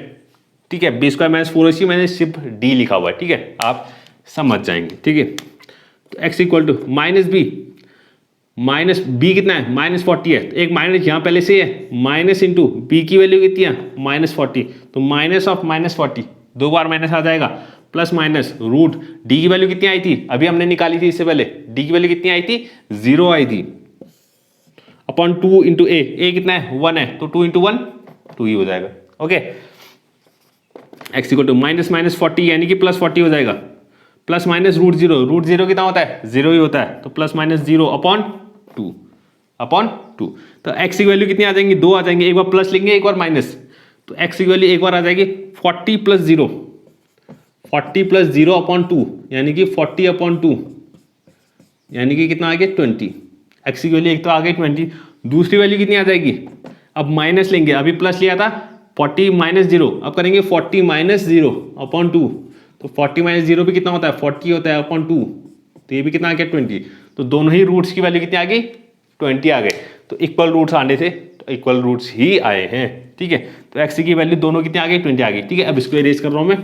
ठीक है, बी स्क्वायर माइनस 4ac मैंने सिर्फ डी लिखा हुआ है। ठीक है, आप समझ जाएंगे। ठीक है, तो x equal to minus B कितना है, माइनस 40 है, तो एक माइनस यहाँ पहले से है, माइनस इंटू बी की वैल्यू कितनी है माइनस 40, तो माइनस ऑफ माइनस 40, 2 बार माइनस आ जाएगा, प्लस माइनस रूट डी की वैल्यू कितनी आई थी, अभी हमने निकाली थी इससे पहले, डी की वैल्यू कितनी आई थी 0 आई थी, अपॉन 2 इंटू ए कितना है 1 है, तो 2 इंटू 1 2 ही हो जाएगा। Okay, x equal to minus 40 यानी कि प्लस 40 हो जाएगा, प्लस माइनस रूट जीरो कितना होता है 0 ही होता है, तो प्लस माइनस 0 अपॉन 2, तो एक्स की वैल्यू कितनी आ जाएंगी, 2 आ जाएंगे, एक बार प्लस लेंगे एक बार माइनस, तो एक्स की वैल्यू एक बार आ जाएगी 40 प्लस 0 अपॉन 2, यानी कि 40 अपॉन 2, यानी कि कितना आ गया 20, एक्स की वैल्यू एक तो आ गई 20, दूसरी वैल्यू कितनी आ जाएगी, अब माइनस लेंगे, अभी प्लस लिया था 40 माइनस 0, अब करेंगे 40 माइनस 0 अपॉन 2, तो 40 माइनस 0 भी कितना होता है 40 होता है अपॉन 2, तो ये भी कितना आ गया 20, तो दोनों ही रूट्स की वैल्यू कितनी आ गई 20 आ गए, तो इक्वल रूट्स आने थे, तो इक्वल रूट्स ही आए हैं। ठीक है, तो एक्स की वैल्यू दोनों कितनी आ गई 20 आ गई। ठीक है, अब इसको इरेज कर रहा हूं मैं।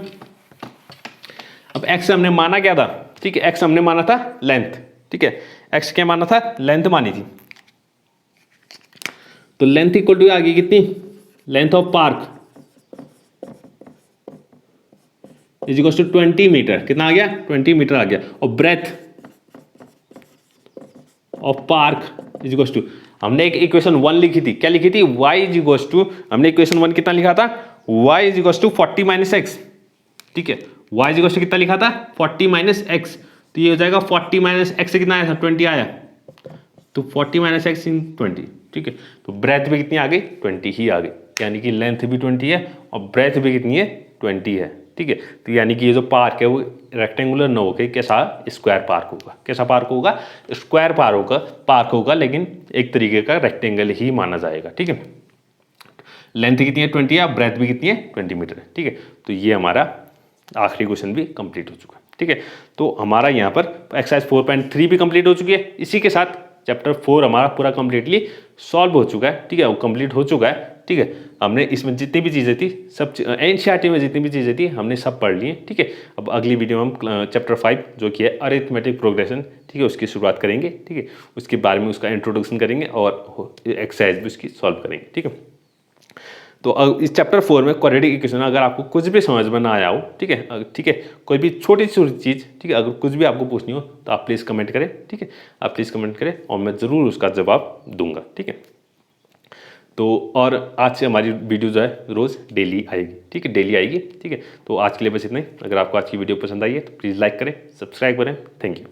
अब एक्स हमने माना क्या था, ठीक है, एक्स हमने माना था लेंथ। ठीक है, एक्स क्या माना था, लेंथ मानी थी, तो लेंथ इक्वल टू आ गई कितनी, length of park is equal to 20 meter, कितना आ गया 20 मीटर आ गया। और breadth of park is equal to, हमने एक इक्वेशन 1 लिखी थी, क्या लिखी थी, y इज इक्वल टू, हमने इक्वेशन 1 कितना लिखा था, y is equal to 40 minus x, ठीक है, y इज इक्वल टू कितना लिखा था 40 माइनस एक्स, तो ये हो जाएगा 40 माइनस एक्स से कितना आया था 20 आया, तो 40 माइनस एक्स इन 20, ठीक है। तो ब्रेथ भी कितनी आ गई 20 ही आ गई, यानी कि लेंथ भी 20 है और ब्रेथ भी कितनी है 20 है, ठीक है। तो यानी कि ये जो पार्क है वो रेक्टेंगुलर न होकर कैसा स्क्वायर पार्क होगा, कैसा पार्क होगा, स्क्वायर पार्क होगा, लेकिन एक तरीके का रेक्टेंगल ही माना जाएगा, ठीक है। लेंथ कितनी है 20 है, ब्रेथ भी कितनी है 20 मीटर है, ठीक है। तो ये हमारा आखिरी क्वेश्चन भी कंप्लीट हो चुका है, ठीक है। तो हमारा यहाँ पर एक्सरसाइज 4.3 भी कंप्लीट हो चुकी है, इसी के साथ चैप्टर 4 हमारा पूरा कंप्लीटली सॉल्व हो चुका है, ठीक है, वो कंप्लीट हो चुका है, ठीक है। हमने इसमें जितनी भी चीज़ें थी सब एनसीईआरटी में जितनी भी चीज़ें थी हमने सब पढ़ ली हैं, ठीक है। अब अगली वीडियो में हम चैप्टर 5 जो कि है अरिथमेटिक प्रोग्रेशन, ठीक है, उसकी शुरुआत करेंगे, ठीक है, उसके बारे में उसका इंट्रोडक्शन करेंगे और एक्सरसाइज भी उसकी सॉल्व करेंगे, ठीक है। तो इस चैप्टर 4 में क्वाड्रेटिक इक्वेशन अगर आपको कुछ भी समझ में ना आया हो, ठीक है, ठीक है, कोई भी छोटी छोटी चीज़, ठीक है, अगर कुछ भी आपको पूछनी हो तो आप प्लीज़ कमेंट करें, ठीक है, आप प्लीज़ कमेंट करें और मैं ज़रूर उसका जवाब दूंगा, ठीक है। तो और आज से हमारी वीडियो जो है रोज़ डेली आएगी, ठीक है, डेली आएगी, ठीक है। तो आज के लिए बस इतना ही। अगर आपको आज की वीडियो पसंद आई है तो प्लीज़ लाइक करें, सब्सक्राइब करें, थैंक यू।